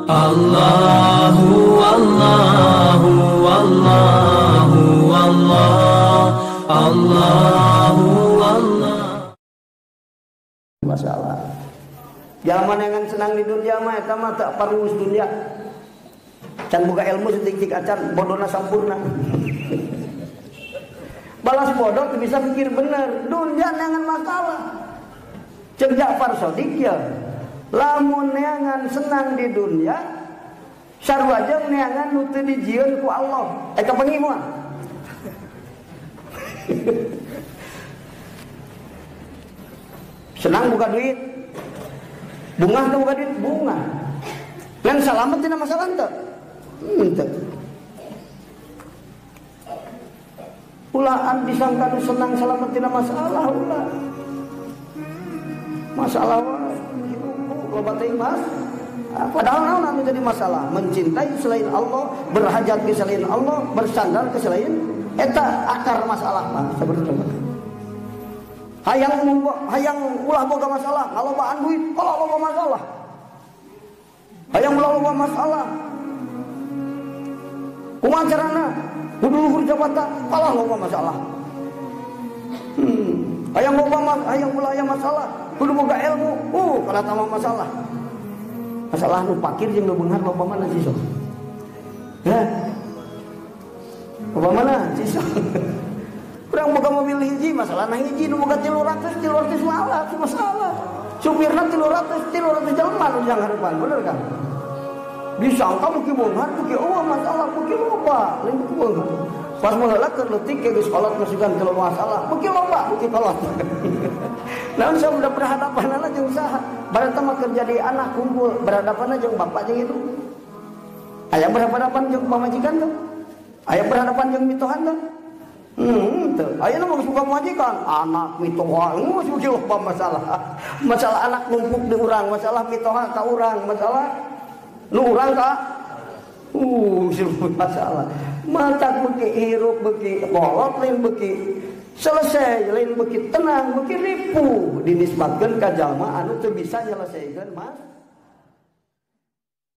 Allahu Allahu Allahu Allahu Allah. Masalah. Zaman yang senang di dunia mah eta mah tak parus dunia. Can boga ilmu setik acan bodona sampurna. Balas bodoh tuh bisa pikir bener. Dunia neangan masalah. Cek Ja'far Shadiq ya. Lamun neangan senang di dunia, sarua jeung neangan nu teu dijieun ku Allah. Eta pengimuan. Senang buka duit. Bunga tuh buka duit, bunga. Ngan salamet tina masalah teu? Henteu. Ulaan disangka senang selamat tidak masalah ulah. Masalah wae. Loba teuing Mas. Padahal naon anu jadi masalah? Mencintai selain Allah, berhajat ke selain Allah, bersandar ke selain eta akar masalah mah sebenarnya. Hayang ulah boga masalah, kalobaan duit, kalau loba masalah. Hayang ulah loba masalah. Kumaha carana? Kudu luhur jabatan, kalah loba masalah. Hayang ulah aya masalah, kudu boga ilmu. Kana tambah masalah. Masalah nu pakir jeung nu beunghar loba mana sih sok? Ya. Loba mana sih sok? Kurang boga mobil hiji masalah nah hiji nu boga 300 masalah. Supirna 300 jelema nu jang hareupan, bener kan? Disangka muki beunghar, muki eueuh masalah, muki loba, lain muki beunghar. Pas baheula keur leutik ge geus kolot masukan ke masalah, muki loba, muki kolot. Namun saya udah berhadapan aja jeung usaha. Barata mah keur jadi anak kumpul, berhadapan jeung bapak jeung ibu. Aya berhadapan jeung pamajikan tuh. Aya berhadapan jeung mitohan tuh. Tuh. Aya nu suka majikan, anak mitohan, geus muki loba masalah. Masalah anak numpuk di urang, masalah mitohan ka urang, masalah lu urang ka masalah. Matak beuki hirup beuki kolot lain beuki selesai lain beuki tenang beuki ripuh dinisbatkeun ka jalma anu teu bisa nyelesaikeun mas